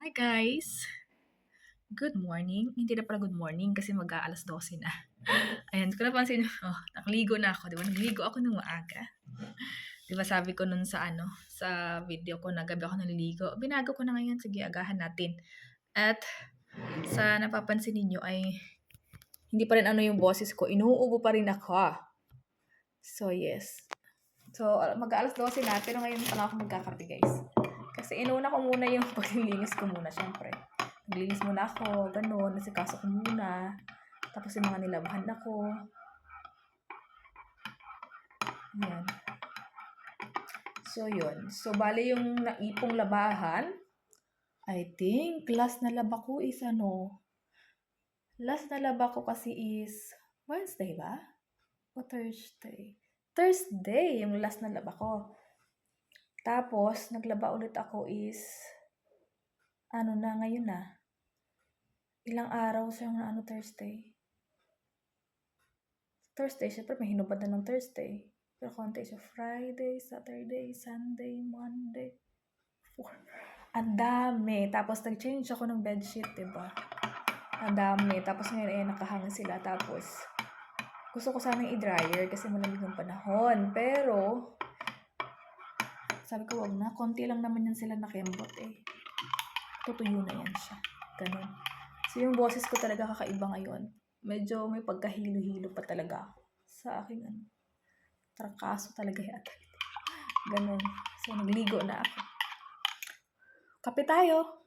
Hi guys! Good morning. Hindi na pala good morning kasi mag-aalas 12 na. Ayan, kung napansin nyo, nakaligo na ako, di ba? Nagligo ako ng maaga. Di ba sabi ko nun sa video ko na gabi ako naliligo. Binago ko na ngayon, sige, agahan natin. At sa napapansin ninyo ay hindi pa rin yung boses ko. Inuubo pa rin ako. So, yes. So, mag-aalas 12 na, pero ngayon pa lang ako magkakape, guys. Kasi inuna ko muna yung paglilinis ko muna, syempre. Naglinis muna ako, ganun, nasikaso ko muna. Tapos yung mga nilabahan ako. Yan. So, yun. So, bali yung naipong labahan, I think, last na laba ko is last na laba ko kasi is Wednesday ba? O Thursday? Thursday, yung last na laba ko. Tapos, naglaba ulit ako is ngayon na. Ilang araw siya Thursday. Thursday, syempre may hinubad na ng Thursday. Pero konti siya Friday, Saturday, Sunday, Monday, 4. Ang dami. Tapos nag-change ako ng bedsheet, diba? Ang dami. Tapos ngayon ay nakahang sila. Tapos gusto ko sanang i-dryer kasi malamig ng panahon. Pero sabi ko, wag na. Konti lang naman yan sila nakembot eh. Tutuyo na yan siya. Ganun. So, yung boses ko talaga kakaiba ngayon. Medyo may pagkahilo-hilo pa talaga sa aking trangkaso talaga yata. Ganun. So, nagligo na ako. Kape tayo.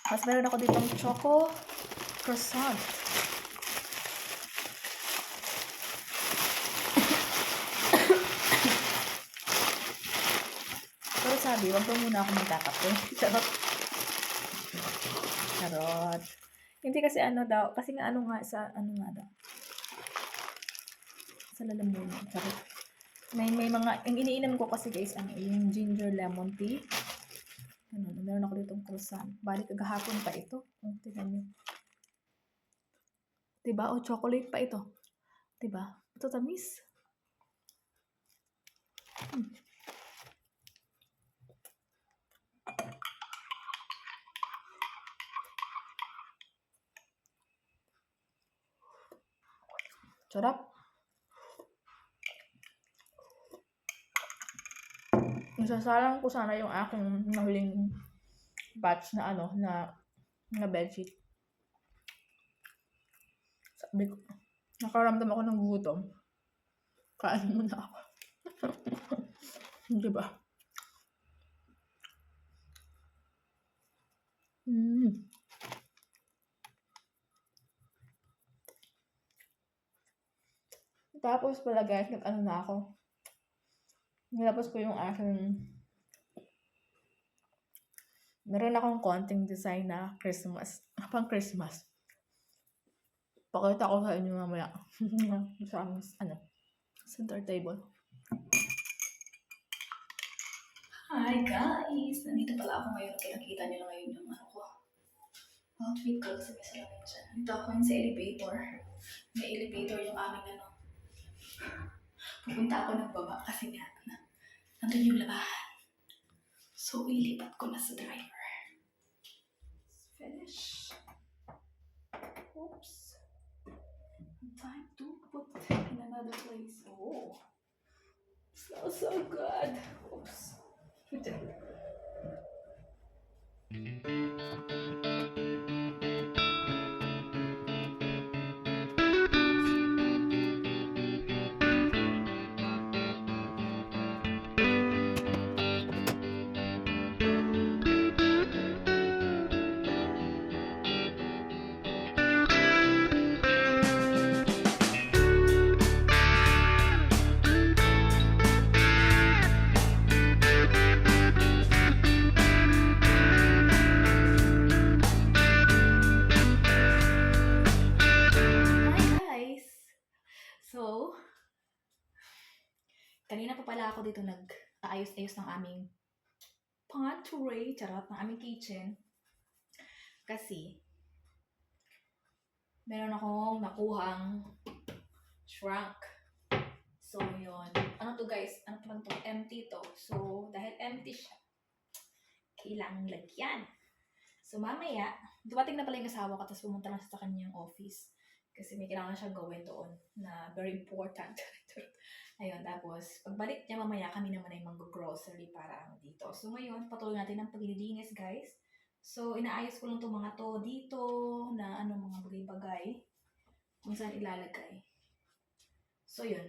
Mas meron ako ditong choco croissant. Pero sabi, wag daw muna ako magkakape. Charot. Charot. Hindi kasi daw, kasi nga sa sa lalamunan. Charot. May mga, yung iniinom ko kasi guys, yung ginger lemon tea. Meron ako ditong croissant. Balik kagahapon pa ito. Tingnan nyo. Diba? O chocolate pa ito. Diba? Ito tamis. Sarap. Isasalang ko sana yung aking nahuling batch na na bedsheet. Sabi ko, nakaramdam ako ng gutom. Kain muna ako. Diba? Tapos pala guys, na ako. Nilapos ko yung aking meron akong konting design na Christmas. Pang Christmas. Pakita ko sa inyo mamaya. Sa center table. Hi guys! Nandito pala ako ngayon. Nakita nyo na ngayon yung outfit ko sa salamin dyan. Nandito ako sa elevator. May elevator yung aming Pupunta ako ng baba kasi nga nandun yung labahan. So, ilipat ko na sa driver. Finish. Oops. Time to put in another place. Oh. Smells so good. Oops. So, kanina pa pala ako dito nag-aayos-ayos ng aming pantry, charot, ng aming kitchen. Kasi, meron akong nakuhang shrunk. So, yun. Ano to guys? Ano to? Empty to. So, dahil empty siya, kailangang lagyan. So, mamaya, dumating na pala yung asawa ko, tapos pumunta lang siya sa kanyang office. Kasi may kailangan siyang gawin doon na very important. Ayun, tapos, pagbalik niya mamaya, kami naman ay mag-grocery para dito. So, ngayon, patuloy natin ang paglilinis, guys. So, inaayos ko lang itong mga to dito, na mga bagay-bagay, kung saan ilalagay. So, yun.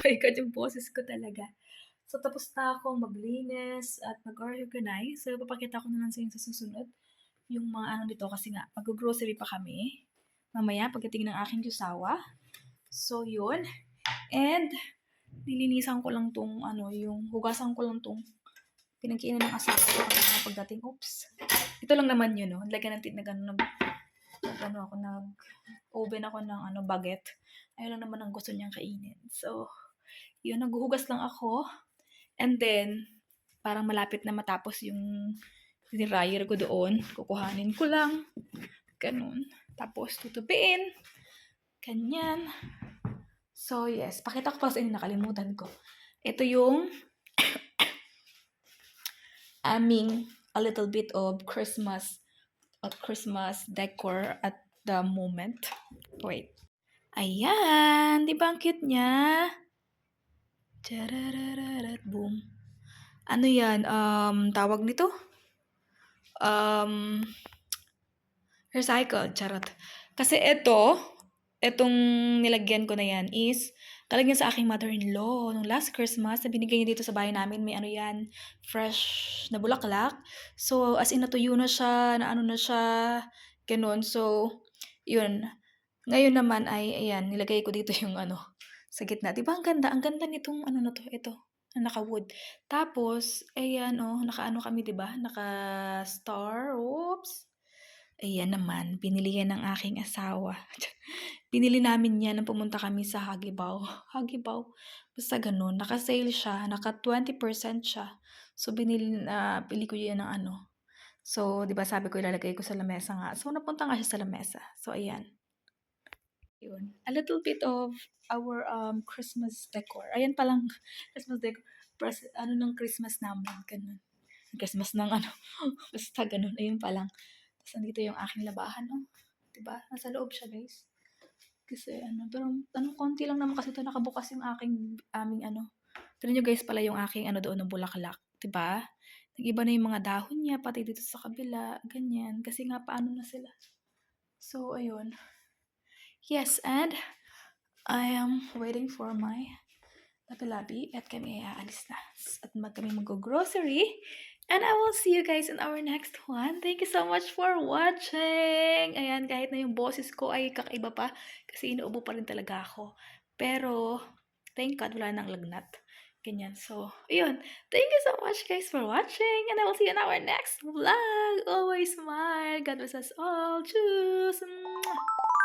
My God, yung boses ko talaga. So, tapos na ako maglinis at mag-organize. So, papakita ko na lang sa inyo sa susunod yung mga dito kasi nga, mag-grocery pa kami. Mamaya, pagdating ng aking jusawa. So, yun. And, nilinisan ko lang tong, yung hugasan ko lang tong pinagkiinan ng asawa ko pagdating. Oops. Ito lang naman yun, no? Lagyan natin nag-oven ako ng baguette. Ayun lang naman ang gusto niyang kainin. So, yun, naghuhugas lang ako. And then, parang malapit na matapos yung dryer ko doon. Kukuhanin ko lang. Ganun. Tapos, tutupiin. Ganyan. So, yes. Pakita ko pa sa inyo, nakalimutan ko. Ito yung aming a little bit of Christmas decor at the moment. Wait. Ayan. Di ba ang cute niya? Chararararat, boom. Ano yan? Tawag nito? Recycled. Charot. Kasi itong nilagyan ko na yan is galing yan sa aking mother-in-law. Nung last Christmas na binigay niya dito sa bahay namin, may ano yan, fresh na bulaklak. So, as in natuyo na siya, na ano na siya, gano'n. So, yun. Ngayon naman ay ayan, nilagay ko dito yung ano, sa gitna. 'Di ba ang ganda? Ang ganda nitong ano na 'to, ito, na naka-wood. Tapos ayan, oh, naka-ano kami 'di ba, naka-star, oops. Ayan naman, binili yan ng aking asawa. Binili namin yan nung pumunta kami sa Hagibaw. Hagibaw, basta gano'n. Naka-sale siya, naka 20% siya. So bili ko yan ng ano. So, 'di ba sabi ko ilalagay ko sa lamesa nga. So, napunta nga siya sa lamesa. So, ayan. Yun. A little bit of our Christmas decor. Ayan palang Christmas decor. Ano ng Christmas namin. Ganun. Christmas ng ano. Basta ganun. Ayun pa lang. Tapos nandito yung aking labahan. Oh. Diba? Nasa loob siya guys. Kasi ano. Pero ano, konti lang naman kasi ito nakabukas yung aming ano. Pero nyo guys pala yung aking ano doon ng bulaklak. Diba? Nag-iba na yung mga dahon niya. Pati dito sa kabila. Ganyan. Kasi nga paano na sila. So, ayun. Yes, and I am waiting for my labi-labi at kami ay aalis na. At kami mag-grocery. And I will see you guys in our next one. Thank you so much for watching. Ayan, kahit na yung boses ko ay kakaiba pa kasi inuubo pa rin talaga ako. Pero, thank God, wala nang lagnat. Ganyan. So, ayun. Thank you so much guys for watching. And I will see you in our next vlog. Always smile. God bless us all. Tschüss. Mwah.